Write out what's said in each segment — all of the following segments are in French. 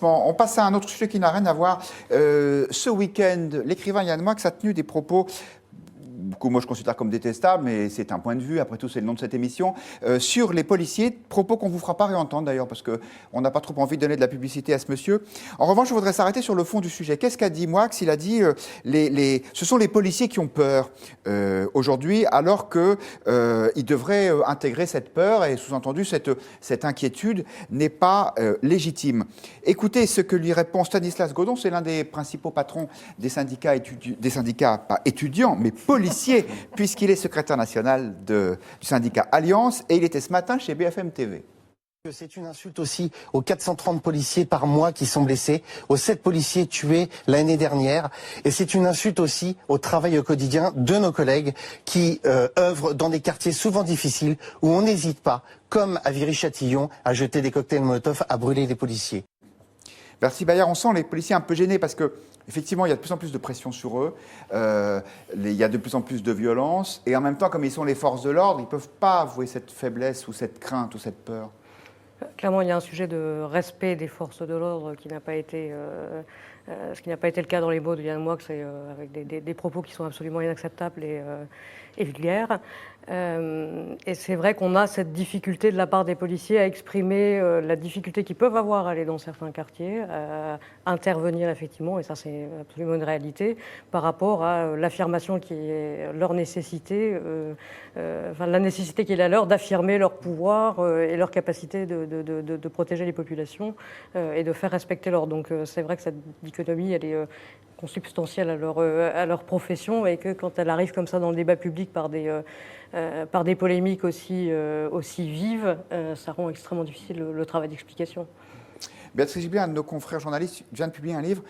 franchement. On passe à un autre sujet qui n'a rien à voir. Ce week-end, l'écrivain Yann Moix a tenu des propos que moi je considère comme détestables, mais c'est un point de vue, après tout c'est le nom de cette émission, sur les policiers, propos qu'on ne vous fera pas réentendre d'ailleurs, parce qu'on n'a pas trop envie de donner de la publicité à ce monsieur. En revanche, je voudrais s'arrêter sur le fond du sujet. Qu'est-ce qu'a dit Moix? Il a dit ce sont les policiers qui ont peur aujourd'hui, alors qu'ils devraient intégrer cette peur, et sous-entendu, cette inquiétude n'est pas légitime. Écoutez ce que lui répond Stanislas Godon, c'est l'un des principaux patrons des syndicats, pas étudiants, mais policiers, puisqu'il est secrétaire national du syndicat Alliance, et il était ce matin chez BFM TV. C'est une insulte aussi aux 430 policiers par mois qui sont blessés, aux 7 policiers tués l'année dernière. Et c'est une insulte aussi au travail au quotidien de nos collègues qui œuvrent dans des quartiers souvent difficiles où on n'hésite pas, comme à Viry-Châtillon, à jeter des cocktails Molotov, à brûler les policiers. Bercy Bayard, on sent les policiers un peu gênés parce que effectivement, il y a de plus en plus de pression sur eux, il y a de plus en plus de violence, et en même temps, comme ils sont les forces de l'ordre, ils ne peuvent pas avouer cette faiblesse ou cette crainte ou cette peur. Clairement, il y a un sujet de respect des forces de l'ordre qui n'a pas été, ce qui n'a pas été le cas dans les mots de Yann Moix, avec des propos qui sont absolument inacceptables et vulgaires. Et c'est vrai qu'on a cette difficulté de la part des policiers à exprimer la difficulté qu'ils peuvent avoir à aller dans certains quartiers, à intervenir effectivement, et ça c'est absolument une réalité, par rapport à l'affirmation qui est leur nécessité, la nécessité qui est la leur d'affirmer leur pouvoir et leur capacité de protéger les populations et de faire respecter l'ordre. Donc c'est vrai que cette dichotomie, elle est consubstantielle à leur profession, et que quand elle arrive comme ça dans le débat public par des polémiques aussi vives, ça rend extrêmement difficile le travail d'explication. Béatrice Giblet, un de nos confrères journalistes, vient de publier un livre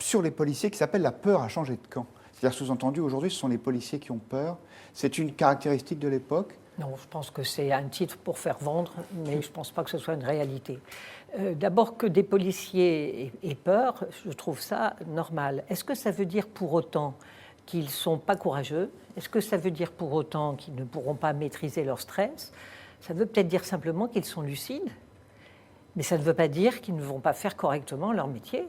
sur les policiers qui s'appelle « La peur a changé de camp ». C'est-à-dire, sous-entendu, aujourd'hui, ce sont les policiers qui ont peur. C'est une caractéristique de l'époque? Non, je pense que c'est un titre pour faire vendre, mais je ne pense pas que ce soit une réalité. D'abord, que des policiers aient peur, je trouve ça normal. Est-ce que ça veut dire pour autant qu'ils ne sont pas courageux? Est-ce que ça veut dire pour autant qu'ils ne pourront pas maîtriser leur stress? Ça veut peut-être dire simplement qu'ils sont lucides, mais ça ne veut pas dire qu'ils ne vont pas faire correctement leur métier.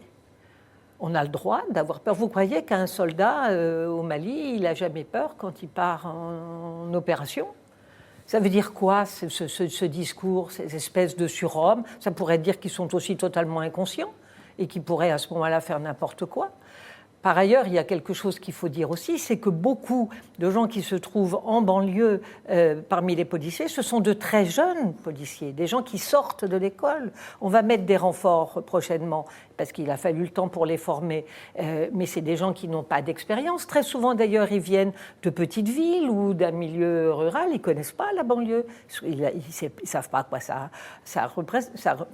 On a le droit d'avoir peur. Vous croyez qu'un soldat au Mali, il n'a jamais peur quand il part en opération? Ça veut dire quoi, ce discours, ces espèces de surhommes? Ça pourrait dire qu'ils sont aussi totalement inconscients et qu'ils pourraient à ce moment-là faire n'importe quoi. Par ailleurs, il y a quelque chose qu'il faut dire aussi, c'est que beaucoup de gens qui se trouvent en banlieue parmi les policiers, ce sont de très jeunes policiers, des gens qui sortent de l'école. On va mettre des renforts prochainement, parce qu'il a fallu le temps pour les former, mais c'est des gens qui n'ont pas d'expérience. Très souvent, d'ailleurs, ils viennent de petites villes ou d'un milieu rural, ils ne connaissent pas la banlieue, ils ne savent pas à quoi ça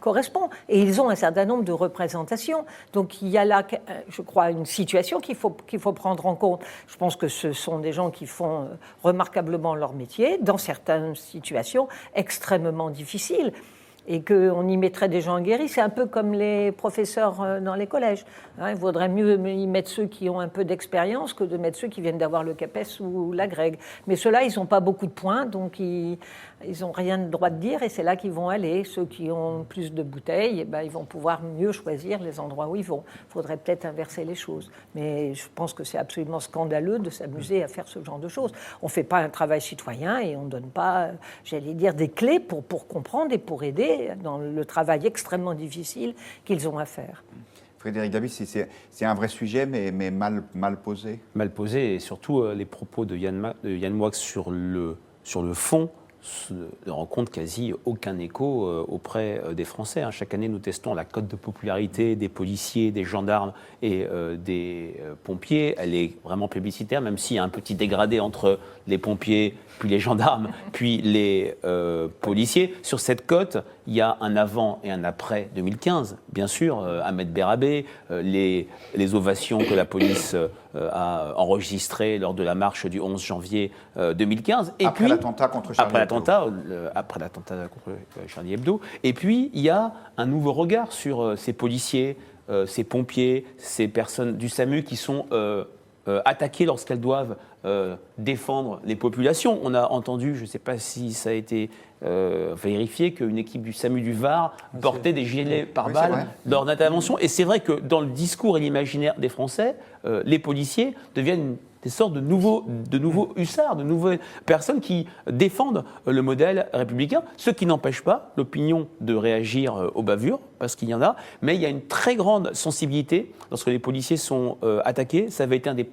correspond. Et ils ont un certain nombre de représentations. Donc il y a là, je crois, une situation qu'il faut prendre en compte. Je pense que ce sont des gens qui font remarquablement leur métier, dans certaines situations extrêmement difficiles, et qu'on y mettrait des gens guéris. C'est un peu comme les professeurs dans les collèges. Il vaudrait mieux y mettre ceux qui ont un peu d'expérience que de mettre ceux qui viennent d'avoir le CAPES ou la GREG. Mais ceux-là, ils n'ont pas beaucoup de points, donc ils n'ont rien de droit de dire, et c'est là qu'ils vont aller. Ceux qui ont plus de bouteilles, ils vont pouvoir mieux choisir les endroits où ils vont. Il faudrait peut-être inverser les choses. Mais je pense que c'est absolument scandaleux de s'amuser à faire ce genre de choses. On ne fait pas un travail citoyen et on ne donne pas, j'allais dire, des clés pour comprendre et pour aider dans le travail extrêmement difficile qu'ils ont à faire. Frédéric Dabi, c'est un vrai sujet, mais mal posé. Mal posé, et surtout les propos de Yann Moix sur le fond ne rencontrent quasi aucun écho auprès des Français. Chaque année, nous testons la cote de popularité des policiers, des gendarmes et des pompiers. Elle est vraiment plébiscitaire, même s'il y a un petit dégradé entre les pompiers, puis les gendarmes, puis les policiers. Sur cette cote, il y a un avant et un après 2015, bien sûr. Ahmed Berabé, les ovations que la police a enregistrées lors de la marche du 11 janvier 2015. Et après l'attentat contre Charlie Hebdo. Après l'attentat contre Charlie Hebdo. Et puis, il y a un nouveau regard sur ces policiers, ces pompiers, ces personnes du SAMU qui sont attaquées lorsqu'elles doivent défendre les populations. On a entendu, je ne sais pas si ça a été vérifié qu'une équipe du SAMU du Var portait des gilets pare-balles vrai. lors d'interventions. Et c'est vrai que dans le discours et l'imaginaire des Français, les policiers deviennent des sortes de nouveaux hussards, de nouvelles personnes qui défendent le modèle républicain, ce qui n'empêche pas l'opinion de réagir aux bavures, parce qu'il y en a, mais il y a une très grande sensibilité lorsque les policiers sont attaqués. Ça avait été un des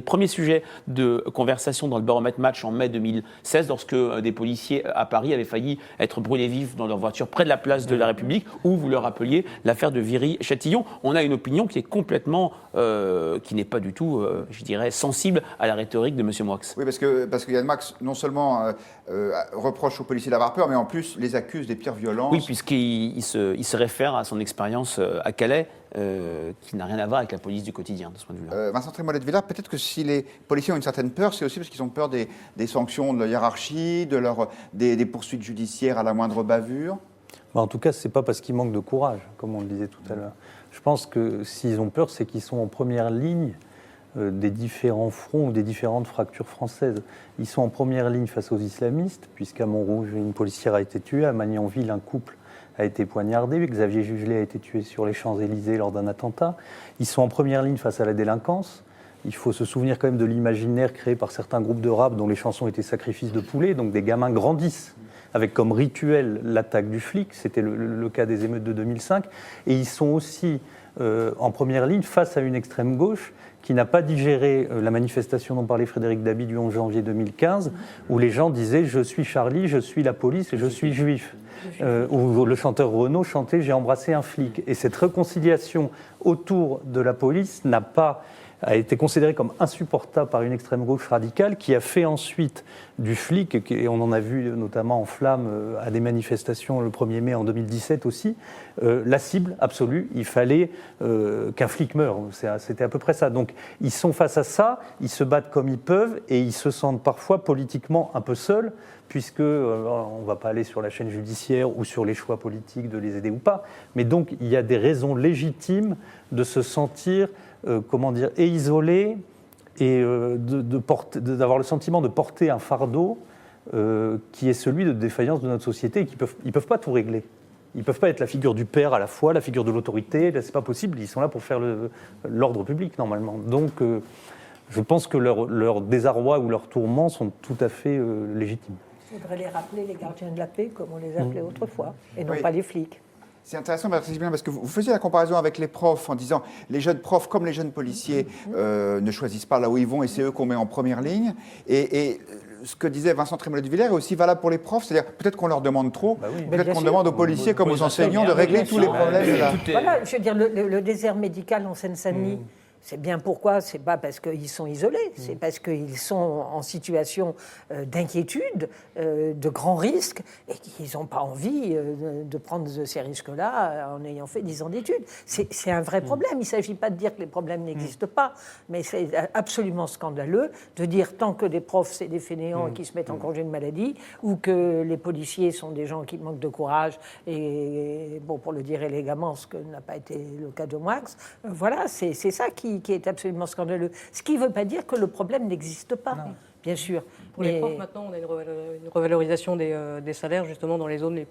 premiers sujets de conversation dans le Baromètre Match en mai 2016, lorsque des policiers à Paris avaient failli être brûlés vifs dans leur voiture près de la place de la République, où vous leur rappeliez l'affaire de Viry-Châtillon. On a une opinion qui est complètement, qui n'est pas du tout, je dirais, sensible à la rhétorique de M. Moix. Oui, parce que Yann Moix, non seulement reproche aux policiers d'avoir peur, mais en plus les accuse des pires violences. Oui, puisqu'il se réfère à son expérience à Calais, qui n'a rien à voir avec la police du quotidien, de ce point de vue-là. Vincent Trémolet-de-Villard, peut-être que si les policiers ont une certaine peur, c'est aussi parce qu'ils ont peur des sanctions de la hiérarchie, des poursuites judiciaires à la moindre bavure. En tout cas, ce n'est pas parce qu'ils manquent de courage, comme on le disait tout à l'heure. Je pense que s'ils ont peur, c'est qu'ils sont en première ligne des différents fronts ou des différentes fractures françaises. Ils sont en première ligne face aux islamistes, puisqu'à Montrouge, une policière a été tuée, à Magnanville, un couple a été poignardé, Xavier Jugelet a été tué sur les Champs-Élysées lors d'un attentat. Ils sont en première ligne face à la délinquance. Il faut se souvenir quand même de l'imaginaire créé par certains groupes de rap dont les chansons étaient sacrifices de poulet, donc des gamins grandissent avec comme rituel l'attaque du flic, c'était le cas des émeutes de 2005, et ils sont aussi en première ligne face à une extrême gauche qui n'a pas digéré la manifestation dont parlait Frédéric Dabi du 11 janvier 2015, où les gens disaient « je suis Charlie, je suis la police et je suis juif ». Où le chanteur Renaud chantait « j'ai embrassé un flic ». Et cette réconciliation autour de la police a été considérée comme insupportable par une extrême gauche radicale qui a fait ensuite du flic, et on en a vu notamment en flammes à des manifestations le 1er mai en 2017 aussi, la cible absolue. Il fallait qu'un flic meure. C'était à peu près ça. Donc ils sont face à ça, ils se battent comme ils peuvent et ils se sentent parfois politiquement un peu seuls, puisque on ne va pas aller sur la chaîne judiciaire ou sur les choix politiques de les aider ou pas. Mais donc il y a des raisons légitimes de se sentir isolé et d'avoir le sentiment de porter un fardeau qui est celui de défaillance de notre société et ils peuvent pas tout régler. Ils ne peuvent pas être la figure du père à la fois, la figure de l'autorité, c'est pas possible, ils sont là pour faire l'ordre public normalement. Donc je pense que leur désarroi ou leurs tourments sont tout à fait légitimes. Il faudrait les rappeler les gardiens de la paix, comme on les appelait autrefois, et non Oui. pas les flics. C'est intéressant, parce que vous faisiez la comparaison avec les profs en disant les jeunes profs, comme les jeunes policiers, ne choisissent pas là où ils vont et c'est eux qu'on met en première ligne. Et ce que disait Vincent Trémolet-de-Villers est aussi valable pour les profs, c'est-à-dire peut-être qu'on leur demande trop, peut-être qu'on demande aux policiers comme aux enseignants de régler tous les problèmes. Voilà, je veux dire, le désert médical en Seine-Saint-Denis, c'est bien pourquoi, c'est pas parce qu'ils sont isolés, c'est parce qu'ils sont en situation d'inquiétude, de grands risques, et qu'ils n'ont pas envie de prendre ces risques-là en ayant fait 10 ans d'études. C'est un vrai problème. Il ne s'agit pas de dire que les problèmes n'existent pas, mais c'est absolument scandaleux de dire tant que les profs, c'est des fainéants qui se mettent en congé de maladie, ou que les policiers sont des gens qui manquent de courage, et bon, pour le dire élégamment, ce que n'a pas été le cas de Moix, voilà, c'est ça qui est absolument scandaleux. Ce qui ne veut pas dire que le problème n'existe pas, bien sûr. Pour les profs, maintenant, on a une revalorisation des salaires, justement, dans les zones les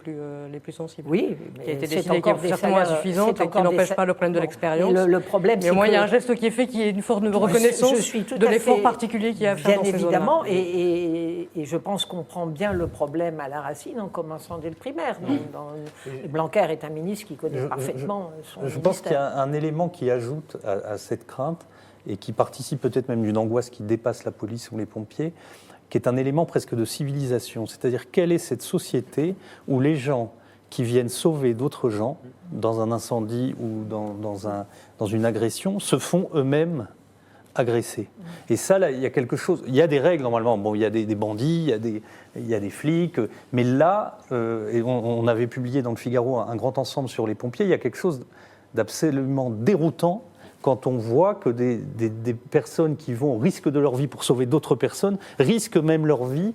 plus sensibles. Oui, qui a été décidée, qui est certainement insuffisante et qui n'empêche pas le problème de l'expérience. Le problème, mais au moins, il y a un geste qui est fait, qui est une forme de reconnaissance de l'effort particulier qu'il y a à faire dans ces zones-là. Bien évidemment, et je pense qu'on prend bien le problème à la racine en commençant dès le primaire. Blanquer est un ministre qui connaît parfaitement son ministère. Je pense qu'il y a un élément qui ajoute à cette crainte et qui participe peut-être même d'une angoisse qui dépasse la police ou les pompiers, qui est un élément presque de civilisation. C'est-à-dire, quelle est cette société où les gens qui viennent sauver d'autres gens dans un incendie ou dans une agression se font eux-mêmes agresser. Et ça, là, il y a quelque chose. Il y a des règles, normalement. Bon, il y a des bandits, il y a des flics. Mais là, et on avait publié dans le Figaro un grand ensemble sur les pompiers, il y a quelque chose d'absolument déroutant quand on voit que des personnes qui risquent de leur vie pour sauver d'autres personnes, risquent même leur vie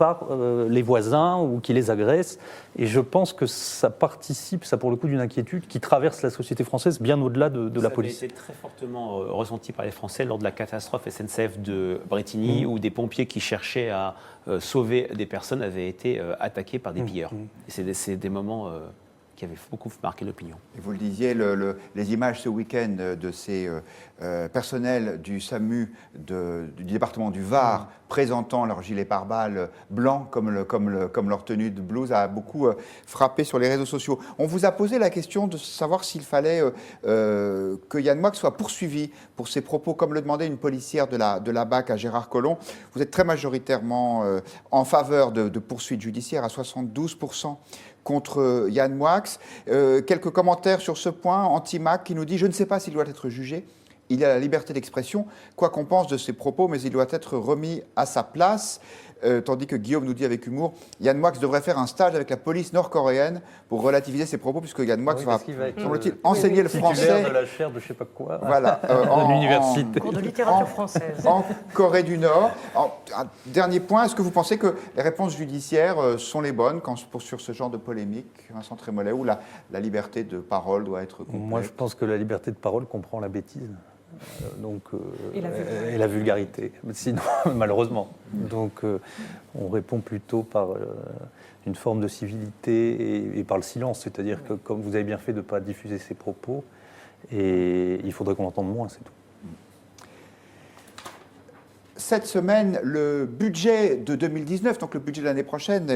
par les voisins ou qui les agressent. Et je pense que ça participe, ça pour le coup, d'une inquiétude qui traverse la société française bien au-delà de la police. Ça a été très fortement ressenti par les Français lors de la catastrophe SNCF de Brétigny, où des pompiers qui cherchaient à sauver des personnes avaient été attaqués par des pilleurs. Et c'est des moments qui avaient beaucoup marqué l'opinion. Et vous le disiez, les images ce week-end de ces personnels du SAMU du département du Var présentant leur gilet pare-balles blanc comme leur tenue de blouse a beaucoup frappé sur les réseaux sociaux. On vous a posé la question de savoir s'il fallait que Yann Moix soit poursuivi pour ses propos, comme le demandait une policière de la BAC à Gérard Collomb. Vous êtes très majoritairement en faveur de poursuites judiciaires à 72% contre Yann Moix. Quelques commentaires sur ce point. Antimac qui nous dit « Je ne sais pas s'il doit être jugé. Il a la liberté d'expression, quoi qu'on pense de ses propos, mais il doit être remis à sa place. » Tandis que Guillaume nous dit avec humour « Yann Moix devrait faire un stage avec la police nord-coréenne pour relativiser ses propos, puisque Yann Moix va, semble-t-il, enseigner le français. » de la chaire de je ne sais pas quoi. Voilà, de l'université. Cours de littérature française. En Corée du Nord. Un dernier point, est-ce que vous pensez que les réponses judiciaires sont les bonnes sur ce genre de polémique, Vincent Trémollet, où la liberté de parole doit être complète? Moi, je pense que la liberté de parole comprend la bêtise. Et la vulgarité, sinon, malheureusement. Donc, on répond plutôt par une forme de civilité et par le silence. C'est-à-dire que, comme vous avez bien fait de ne pas diffuser ces propos, et il faudrait qu'on entende moins, c'est tout. Cette semaine, le budget de 2019, donc le budget de l'année prochaine,